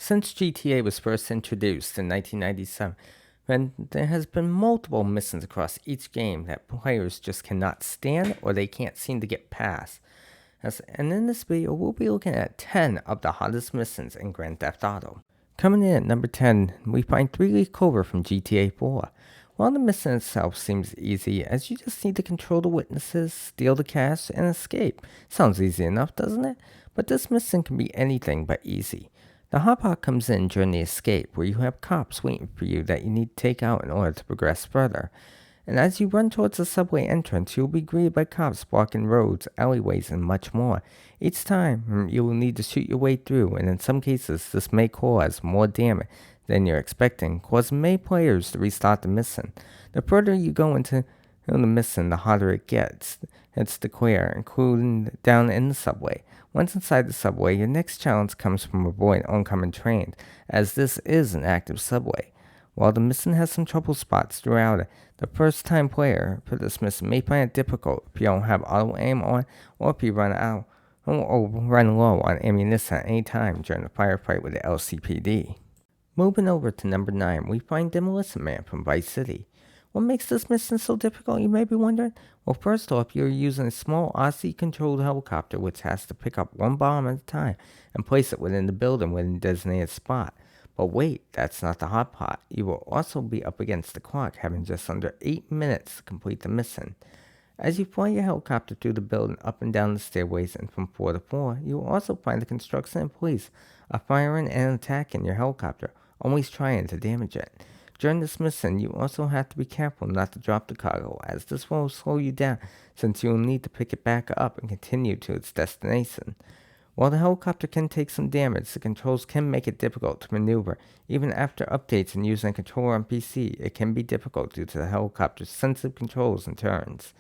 Since GTA was first introduced in 1997, there has been multiple missions across each game that players just cannot stand or they can't seem to get past. And in this video, we'll be looking at 10 of the hottest missions in Grand Theft Auto. Coming in at number 10, we find 3-leaf Clover from GTA 4. While the mission itself seems easy, as you just need to control the witnesses, steal the cash, and escape. Sounds easy enough, doesn't it? But this mission can be anything but easy. The hot part comes in during the escape, where you have cops waiting for you that you need to take out in order to progress further. And as you run towards the subway entrance, you will be greeted by cops blocking roads, alleyways, and much more. Each time, you will need to shoot your way through, and in some cases, this may cause more damage than you're expecting, causing many players to restart the mission. The further you go into the mission, the hotter it gets. It's the clear, including down in the subway. Once inside the subway, your next challenge comes from avoiding oncoming trains, as this is an active subway. While the mission has some trouble spots throughout it, the first-time player for this mission may find it difficult if you don't have auto aim on, or if you run out or run low on ammunition at any time during the firefight with the LCPD. Moving over to number 9, we find Demolition Man from Vice City. What makes this mission so difficult, you may be wondering? Well, first off, you're using a small RC-controlled helicopter which has to pick up one bomb at a time and place it within the building within a designated spot. But wait, that's not the hot part. You will also be up against the clock, having just under 8 minutes to complete the mission. As you fly your helicopter through the building, up and down the stairways, and from floor to floor, you will also find the construction and police are firing and attacking your helicopter, always trying to damage it. During this mission, you also have to be careful not to drop the cargo, as this will slow you down, since you will need to pick it back up and continue to its destination. While the helicopter can take some damage, the controls can make it difficult to maneuver. Even after updates and using a controller on PC, it can be difficult due to the helicopter's sensitive controls and turns.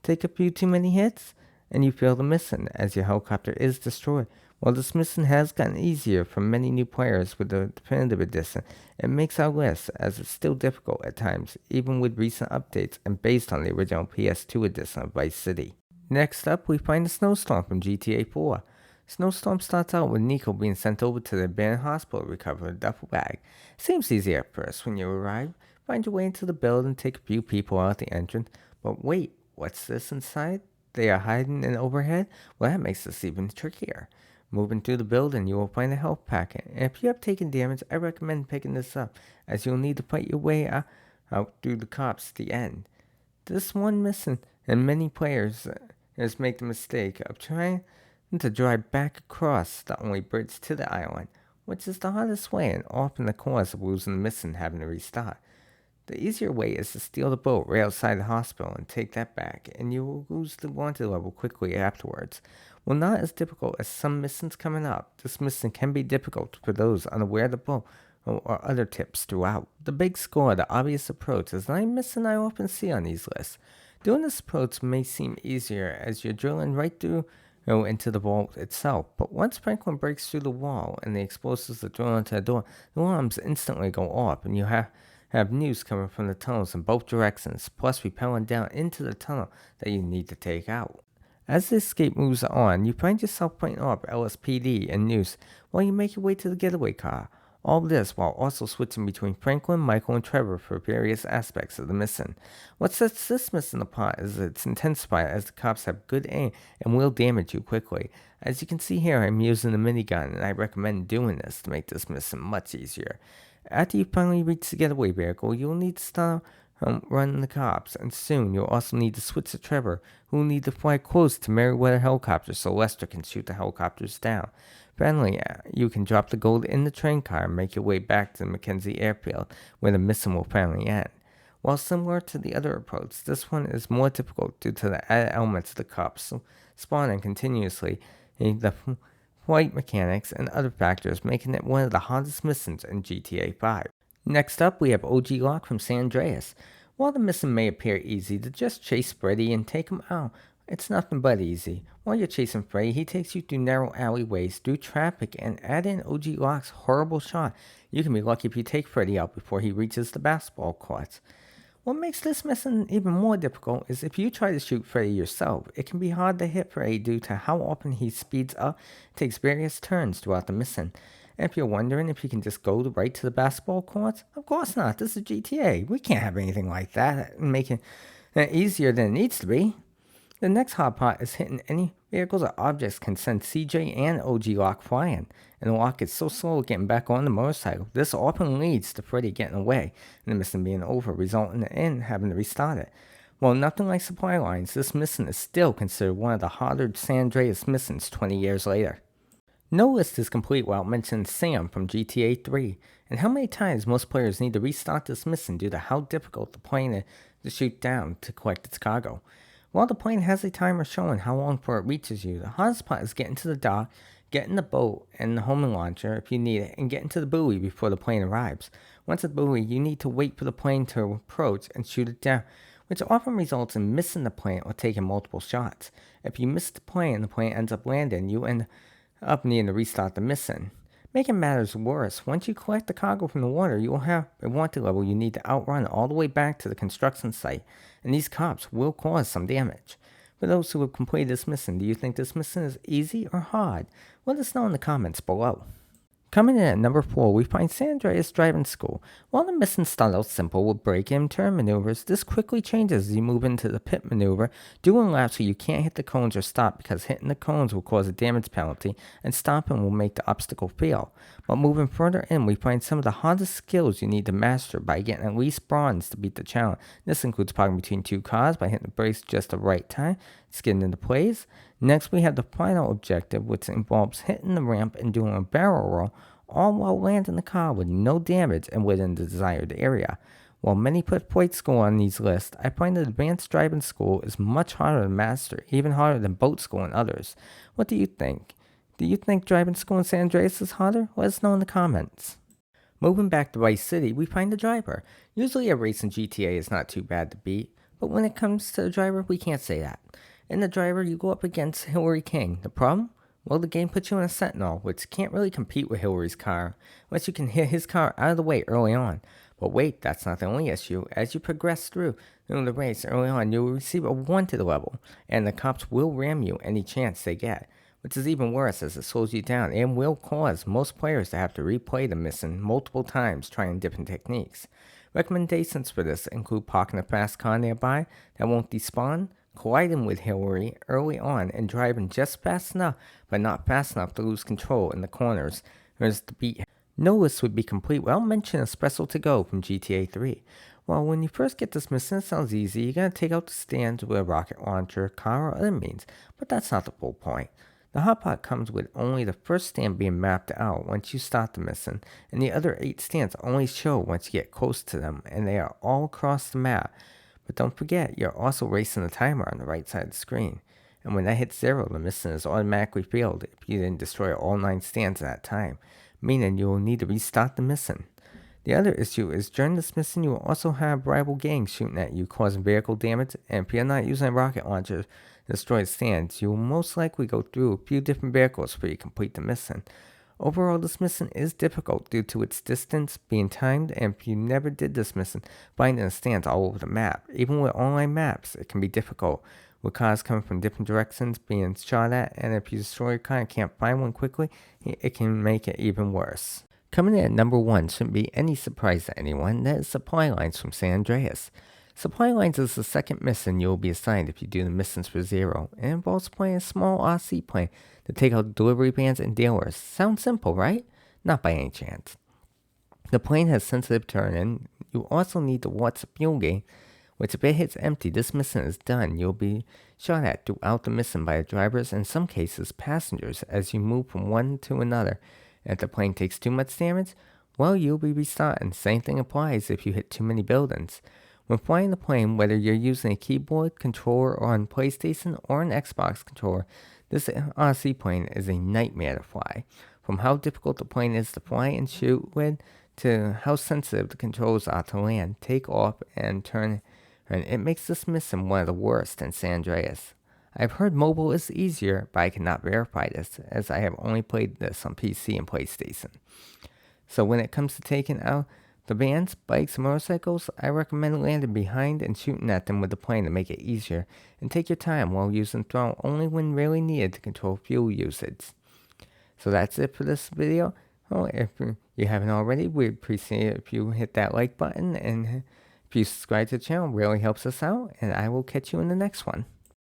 Take a few too many hits, and you fail the mission, as your helicopter is destroyed. While this mission has gotten easier for many new players with the Definitive Edition, it makes our list, as it's still difficult at times, even with recent updates and based on the original PS2 edition of Vice City. Next up, we find the Snowstorm from GTA 4. Snowstorm starts out with Nico being sent over to the abandoned hospital to recover a duffel bag. Seems easy at first when you arrive. Find your way into the building, take a few people out the entrance. But wait, what's this inside? They are hiding in overhead? Well, that makes this even trickier. Moving through the building, you will find a health packet. And if you have taken damage, I recommend picking this up, as you'll need to fight your way out through the cops to the end. This one mission, and many players has made the mistake of trying to drive back across the only bridge to the island, which is the hardest way and often the cause of losing the mission and having to restart. The easier way is to steal the boat right outside the hospital and take that back, and you will lose the wanted level quickly afterwards. While not as difficult as some missions coming up, this mission can be difficult for those unaware of the boat or other tips throughout. The big score, the obvious approach, is not a mission I often see on these lists. Doing this approach may seem easier as you're drilling right through into the vault itself, but once Franklin breaks through the wall and the explosives are thrown into the door, the alarms instantly go off, and you have news coming from the tunnels in both directions, plus repelling down into the tunnel that you need to take out. As the escape moves on, you find yourself fighting off LSPD and Noose while you make your way to the getaway car. All this while also switching between Franklin, Michael, and Trevor for various aspects of the mission. What sets this mission apart is it's intensified as the cops have good aim and will damage you quickly. As you can see here, I'm using a minigun, and I recommend doing this to make this mission much easier. After you finally reach the getaway vehicle, you'll need to start running the cops, and soon you'll also need to switch to Trevor, who will need to fly close to Merryweather helicopters so Lester can shoot the helicopters down. Finally, you can drop the gold in the train car and make your way back to the Mackenzie airfield, where the mission will finally end. While similar to the other approach, this one is more difficult due to the added elements of the cops spawning continuously, the flight mechanics, and other factors, making it one of the hottest missions in GTA 5. Next up, we have OG Locke from San Andreas. While the mission may appear easy to just chase Freddy and take him out, it's nothing but easy. While you're chasing Freddy, he takes you through narrow alleyways, through traffic, and add in OG Locke's horrible shot. You can be lucky if you take Freddy out before he reaches the basketball courts. What makes this mission even more difficult is if you try to shoot Freddy yourself, it can be hard to hit Freddy due to how often he speeds up and takes various turns throughout the mission. And if you're wondering if you can just go right to the basketball courts, of course not. This is GTA. We can't have anything like that and make it easier than it needs to be. The next hot pot is hitting any vehicles or objects can send CJ and OG lock flying, and the lock is so slow getting back on the motorcycle. This often leads to Freddy getting away and the mission being over, resulting in having to restart it. While nothing like supply lines, this mission is still considered one of the hotter San Andreas missions 20 years later. No list is complete without mentioning S.A.M from GTA 3, and how many times most players need to restart this mission due to how difficult the plane is to shoot down to collect its cargo. While the plane has a timer showing how long before it reaches you, the hardest part is getting to the dock, getting the boat and the homing launcher if you need it, and getting to the buoy before the plane arrives. Once at the buoy, you need to wait for the plane to approach and shoot it down, which often results in missing the plane or taking multiple shots. If you miss the plane ends up landing, you end up needing to restart the mission. Making matters worse, once you collect the cargo from the water, you will have a wanted level you need to outrun all the way back to the construction site, and these cops will cause some damage. For those who have completed this mission, do you think this mission is easy or hard? Let us know in the comments below. Coming in at number 4, we find San Andreas Driving School. While the mission starts out simple with break and turn maneuvers, this quickly changes as you move into the pit maneuver, doing laps where you can't hit the cones or stop because hitting the cones will cause a damage penalty and stopping will make the obstacle fail. But moving further in, we find some of the hardest skills you need to master by getting at least bronze to beat the challenge. This includes parking between two cars by hitting the brakes just the right time, skidding into place. Next, we have the final objective, which involves hitting the ramp and doing a barrel roll, all while landing the car with no damage and within the desired area. While many put point school on these lists, I find that advanced driving school is much harder to master, even harder than boat school and others. What do you think? Do you think driving school in San Andreas is harder? Let us know in the comments. Moving back to Vice City, we find the driver. Usually a race in GTA is not too bad to beat, but when it comes to the driver, we can't say that. In the driver, you go up against Hillary King. The problem? Well, the game puts you in a Sentinel, which can't really compete with Hillary's car, unless you can hit his car out of the way early on. But wait, that's not the only issue. As you progress through the race early on, you will receive a wanted level, and the cops will ram you any chance they get, which is even worse as it slows you down and will cause most players to have to replay the mission multiple times trying different techniques. Recommendations for this include parking a fast car nearby that won't despawn, colliding with Hillary early on and driving just fast enough but not fast enough to lose control in the corners to beat him. No list would be complete without mentioning Espresso to Go from GTA 3. Well, when you first get this mission, it sounds easy. You gotta take out the stands with a rocket launcher, car, or other means, but that's not the full point. The hotpot comes with only the first stand being mapped out once you start the mission, and the other 8 stands only show once you get close to them, and they are all across the map. But don't forget, you're also racing the timer on the right side of the screen. And when that hits 0, the mission is automatically failed if you didn't destroy all 9 stands at that time, meaning you will need to restart the mission. The other issue is during this mission you will also have rival gangs shooting at you, causing vehicle damage, and if you're not using a rocket launcher to destroy the stands, you will most likely go through a few different vehicles before you complete the mission. Overall, this mission is difficult due to its distance being timed, and if you never did this mission, finding the stands all over the map. Even with online maps, it can be difficult, with cars coming from different directions being shot at, and if you destroy your car and can't find one quickly, it can make it even worse. Coming in at number 1 shouldn't be any surprise to anyone, that is supply lines from San Andreas. Supply lines is the second mission you will be assigned if you do the missions for 0, and involves playing a small RC plane to take out delivery vans and dealers. Sounds simple, right? Not by any chance. The plane has sensitive turn-in. You also need to watch the fuel gauge, which if it hits empty, this mission is done. You'll be shot at throughout the mission by the drivers and in some cases passengers as you move from one to another. And if the plane takes too much damage, well, you'll be restarting. Same thing applies if you hit too many buildings. When flying the plane, whether you're using a keyboard controller on PlayStation or an Xbox controller, this RC plane is a nightmare to fly. From how difficult the plane is to fly and shoot with, to how sensitive the controls are to land, take off, and turn, and it makes this mission one of the worst in San Andreas. I've heard mobile is easier, but I cannot verify this, as I have only played this on PC and PlayStation. So when it comes to taking out the vans, bikes, and motorcycles, I recommend landing behind and shooting at them with the plane to make it easier, and take your time while using throttle only when really needed to control fuel usage. So that's it for this video. Oh, if you haven't already, we'd appreciate it if you hit that like button, and if you subscribe to the channel, it really helps us out, and I will catch you in the next one.